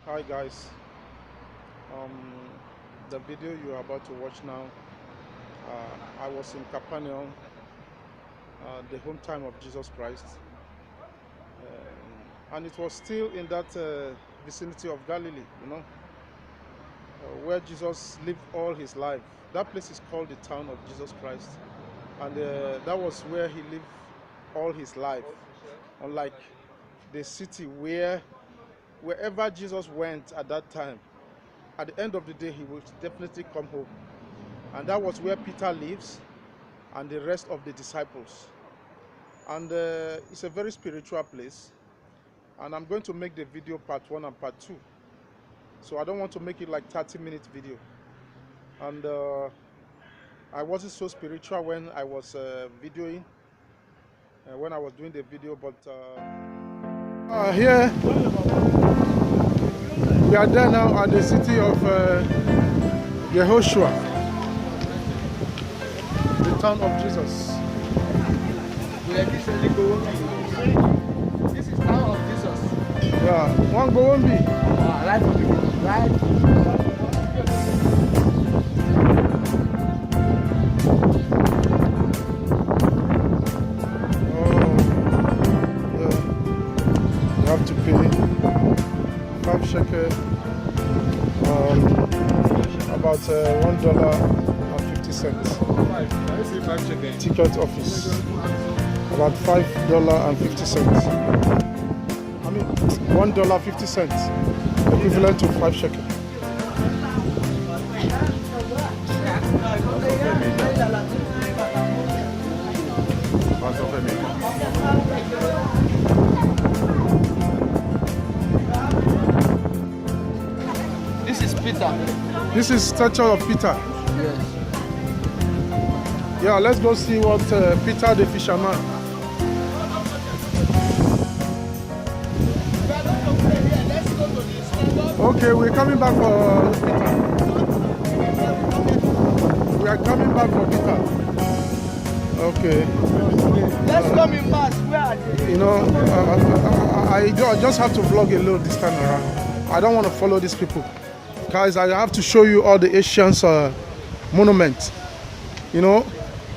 Hi guys, um, the video you are about to watch now, I was in Capanaum, the hometown of Jesus Christ, and it was still in that vicinity of Galilee, where Jesus lived all his life. That place is called the town of Jesus Christ, and that was where he lived all his life, unlike the city wherever Jesus went at that time, at the end of the day he would definitely come home. And that was where Peter lives and the rest of the disciples. And it's a very spiritual place. And I'm going to make the video part 1 and part 2. So I don't want to make it like 30-minute video. And I wasn't so spiritual when I was videoing, when I was doing the video, but here we are there now at the city of Yehoshua, the town of Jesus. This is town of Jesus. Yeah, one go won't be. Right from the right. You have to pay 5 shekel, about $1.50. Ticket office, about $5.50. I mean, $1.50, equivalent to 5 shekel. This is Peter. This is statue of Peter. Yes. Yeah, let's go see what Peter the fisherman. Okay, we're coming back for Peter. We are coming back for Peter. Okay. Let's come in fast. Where are they? You know, I just have to vlog a little this time around. I don't want to follow these people. Guys, I have to show you all the Asian monuments. You know,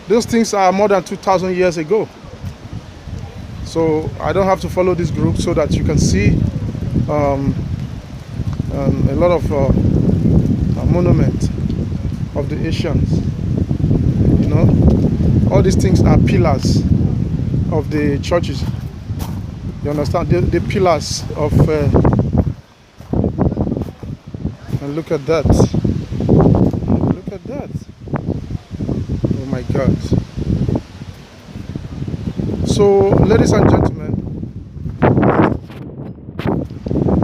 those things are more than 2,000 years ago. So I don't have to follow this group so that you can see a lot of monuments of the Asians. You know, all these things are pillars of the churches. You understand? The pillars of and look at that. Look at that. Oh my God. So, ladies and gentlemen,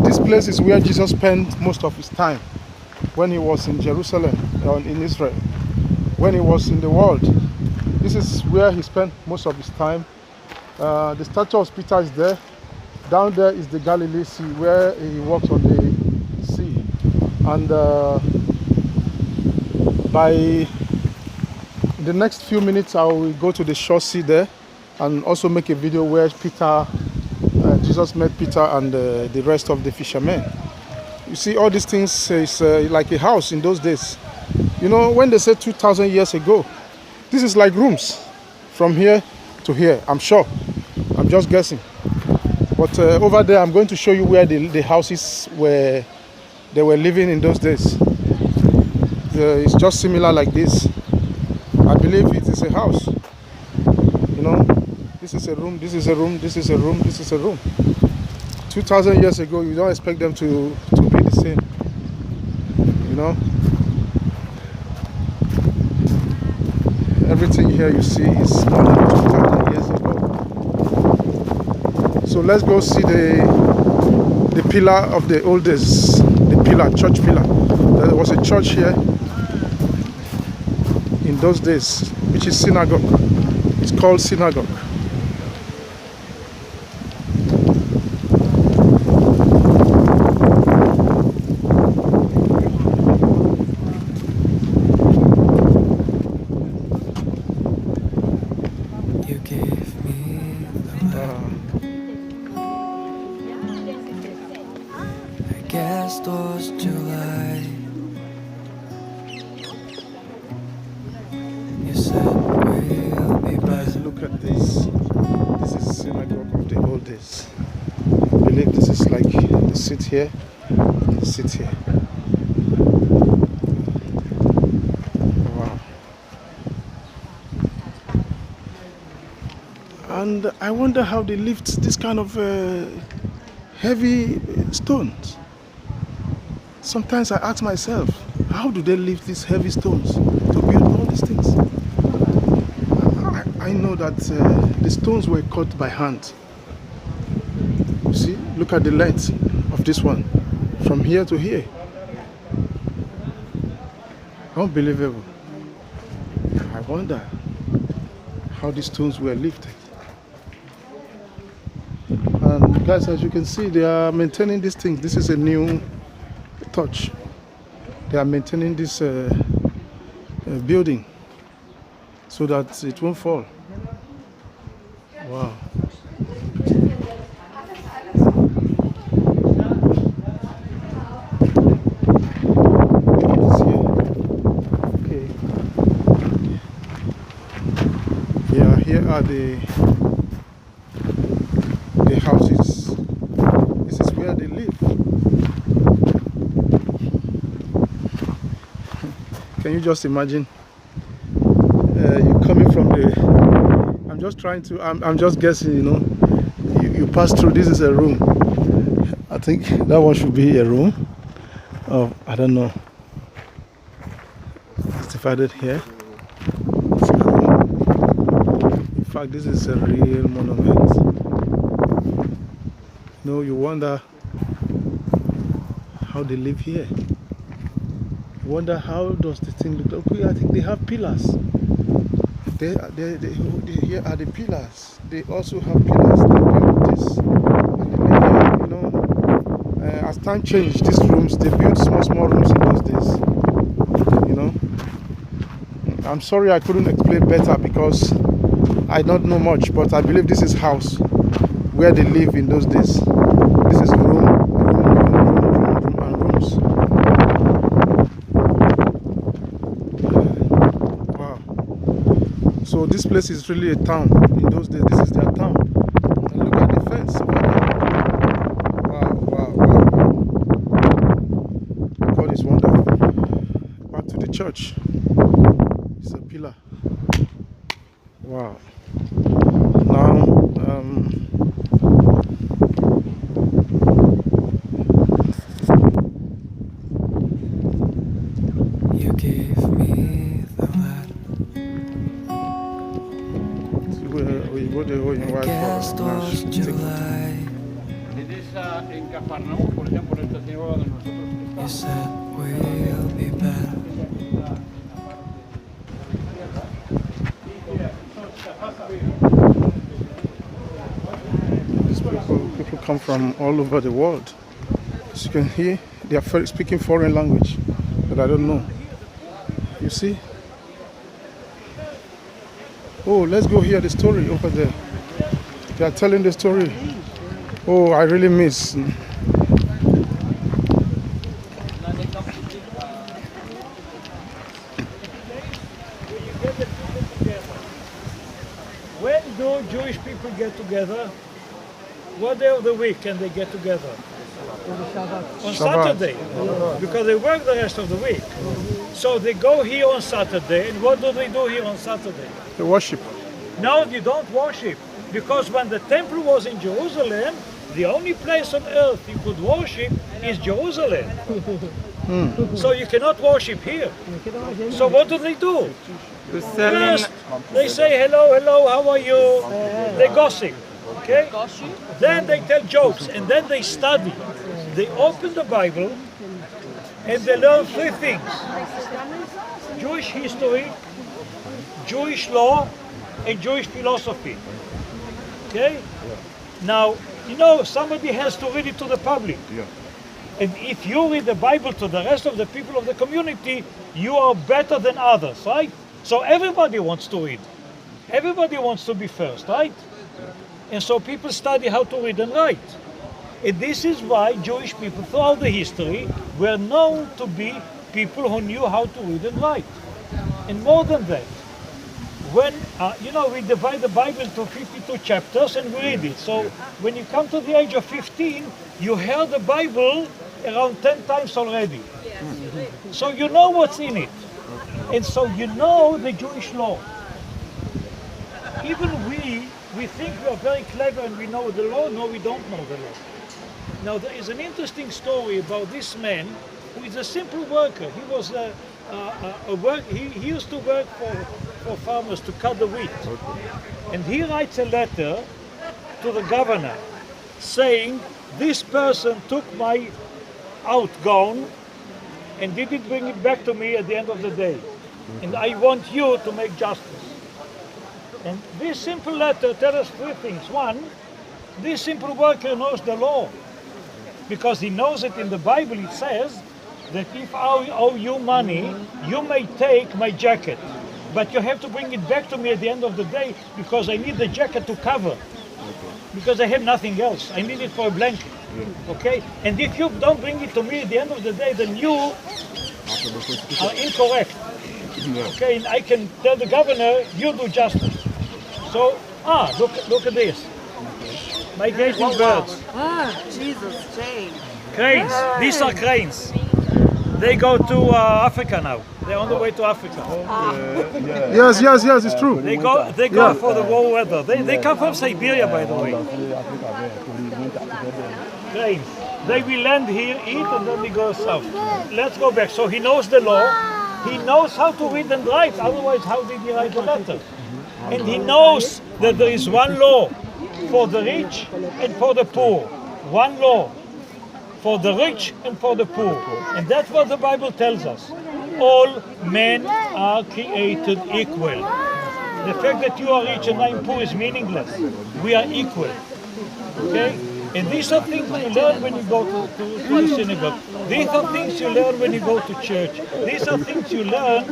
this place is where Jesus spent most of his time when he was in Jerusalem, or in Israel. When he was in the world, this is where he spent most of his time. The statue of Peter is there. Down there is the Galilee Sea, where he walks on the sea. And by the next few minutes, I will go to the shore sea there and also make a video where Jesus met Peter and the rest of the fishermen. You see, all these things is like a house in those days. You know, when they say 2,000 years ago, this is like rooms from here to here, I'm sure. I'm just guessing. But over there, I'm going to show you where the houses were. They were living in those days. It's just similar like this. I believe it is a house. You know, this is a room, this is a room, this is a room, this is a room. 2,000 years ago, you don't expect them to be the same. You know, everything here you see is more than 2,000 years ago. So let's go see the pillar of the old days. The pillar, church pillar. There was a church here in those days, which is synagogue. It's called synagogue. You gave me the I guess guess it was July. You said we'll be Guys, back. look at this. This is synagogue of the old days. I believe this is like the seat here, the seat here. Wow. And I wonder how they lift this kind of heavy stones. Sometimes I ask myself, how do they lift these heavy stones to build all these things? I know that the stones were cut by hand. You see, look at the length of this one, from here to here. Unbelievable. I wonder how these stones were lifted. And guys, as you can see, they are maintaining these things. This is a new touch. They are maintaining this building so that it won't fall. Wow. Okay. Yeah, here are the houses. This is where they live. Can you just imagine? You coming from the. I'm just guessing, you know. You pass through. This is a room. I think that one should be a room. Oh, I don't know. It's divided here. It's a room. In fact, this is a real monument. You know, you wonder how they live here. You wonder how does the thing look. Okay, I think they have pillars. Here are the pillars. They also have pillars. They built this, and they live here. You know, as time changed, these rooms, they built small rooms in those days. You know, I'm sorry I couldn't explain better because I don't know much, but I believe this is house where they live in those days. This is room and rooms. Wow. So this place is really a town. In those days, this is their town. And look at the fence over there. Wow. God is wonderful. Back to the church. It's a pillar. Wow. Now, You gave me the light. I guess it was July. En Capanaum, por ejemplo, en esta sinagoga donde nosotros You said we'll be back. These people come from all over the world. As you can hear, they are speaking foreign language that I don't know. You see? Oh, let's go hear the story over there. They are telling the story. Oh, I really miss. When do Jewish people get together? What day of the week can they get together? On Shabbat. Saturday, because they work the rest of the week. So they go here on Saturday, and what do they do here on Saturday? The worship. No, you don't worship, because when the temple was in Jerusalem, the only place on earth you could worship is Jerusalem. So you cannot worship here. So what do? First, they say hello, how are you? They gossip, okay? Then they tell jokes, and then they study. They open the Bible, and they learn three things: Jewish history, Jewish law, and Jewish philosophy. Okay? Now, you know, somebody has to read it to the public. And if you read the Bible to the rest of the people of the community, you are better than others, right? So everybody wants to read. Everybody wants to be first, right? And so people study how to read and write. And this is why Jewish people throughout the history were known to be people who knew how to read and write. And more than that, when, we divide the Bible into 52 chapters and we read it. So when you come to the age of 15, you heard the Bible around 10 times already. So you know what's in it. And so you know the Jewish law. Even we think we are very clever and we know the law. No, we don't know the law. Now there is an interesting story about this man who is a simple worker. He was he used to work for farmers to cut the wheat. And he writes a letter to the governor saying, this person took my outgown and didn't bring it back to me at the end of the day. And I want you to make justice. And this simple letter tells us three things. One, this simple worker knows the law, because he knows it in the Bible. It says that if I owe you money, you may take my jacket, but you have to bring it back to me at the end of the day, because I need the jacket to cover, because I have nothing else. I need it for a blanket. Okay? And if you don't bring it to me at the end of the day, then you are incorrect. Okay? And I can tell the governor, you do justice. So, look at this. Migrating birds. Jesus, Jane. Cranes. These are cranes. They go to Africa now. They're on the way to Africa. Yes, it's true. They go for the warm weather. They come from Siberia, by the way. Cranes. They will land here, eat, and then they go south. Let's go back. So he knows the law. He knows how to read and write. Otherwise, how did he write the letter? And he knows that there is one law for the rich and for the poor. One law for the rich and for the poor. And that's what the Bible tells us. All men are created equal. The fact that you are rich and I'm poor is meaningless. We are equal. Okay? And these are things you learn when you go to the synagogue. These are things you learn when you go to church. These are things you learn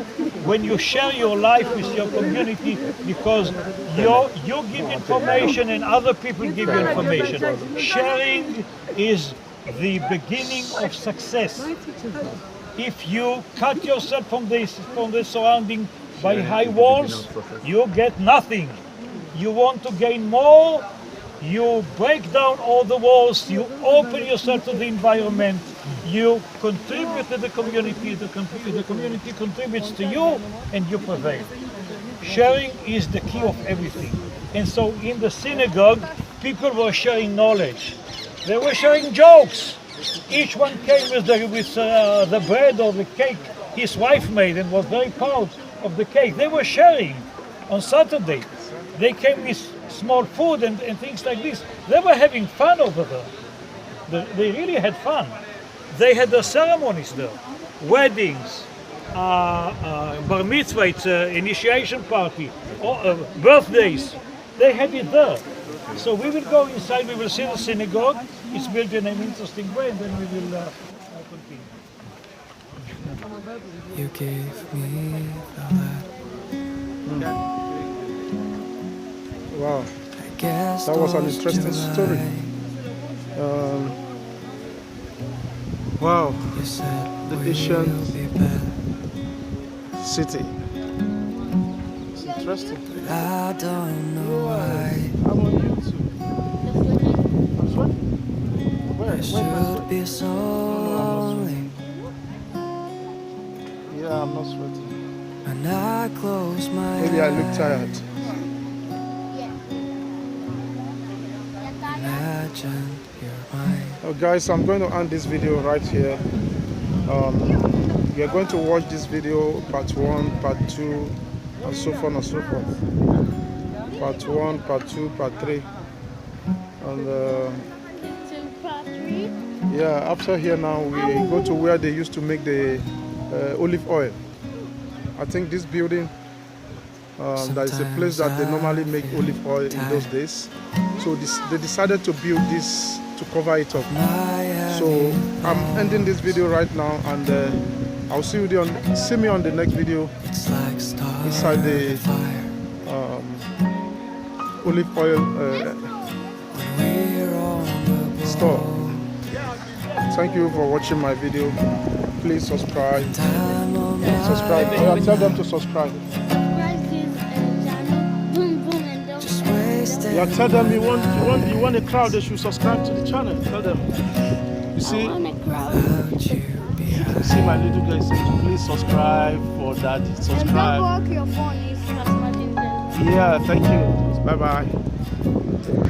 when you share your life with your community, because you give information and other people give you information. Sharing is the beginning of success. If you cut yourself from the surrounding by high walls, you get nothing. You want to gain more, you break down all the walls, you open yourself to the environment, you contribute to the community, the community contributes to you, and you prevail. Sharing is the key of everything. And so in the synagogue, people were sharing knowledge. They were sharing jokes. Each one came with the bread or the cake his wife made and was very proud of the cake. They were sharing. On Saturday, they came with small food and things like this. They were having fun over there. They really had fun. They had the ceremonies there, weddings, bar mitzvah, initiation party, birthdays. They had it there. So we will go inside, we will see the synagogue. It's built in an interesting way, and then we will continue. You gave me the letter. Wow, I guess that was an those interesting story. July, Wow, you said the we'll ancient be back. city. It's interesting. I don't know why I'm on YouTube. I'm sweating. Where? I Where should am I be so lonely. sweating? Yeah, I'm not sweating. When I close my Maybe I look eyes, tired. imagine you're mine. Oh, guys, I'm going to end this video right here. We are going to watch this video part 1, part 2, and so on and so forth. Part 1, part 2, part 3. And yeah, after here now, we go to where they used to make the olive oil. I think this building, there is a place that they normally make olive oil in those days. So they decided to build this to cover it up. So I'm ending this video right now, and I'll see me on the next video It's like stars inside the fire olive oil when we're on the store. Thank you for watching my video. Please subscribe. Time on my Subscribe. Yeah, tell them to subscribe. just wasting. Yeah, tell them you want a crowd. They should subscribe to the channel. Tell them. You see, Without you behind. see my little guy saying, please subscribe for daddy. And don't Subscribe. block your phone if you are smarting them. Yeah, thank you. Bye bye.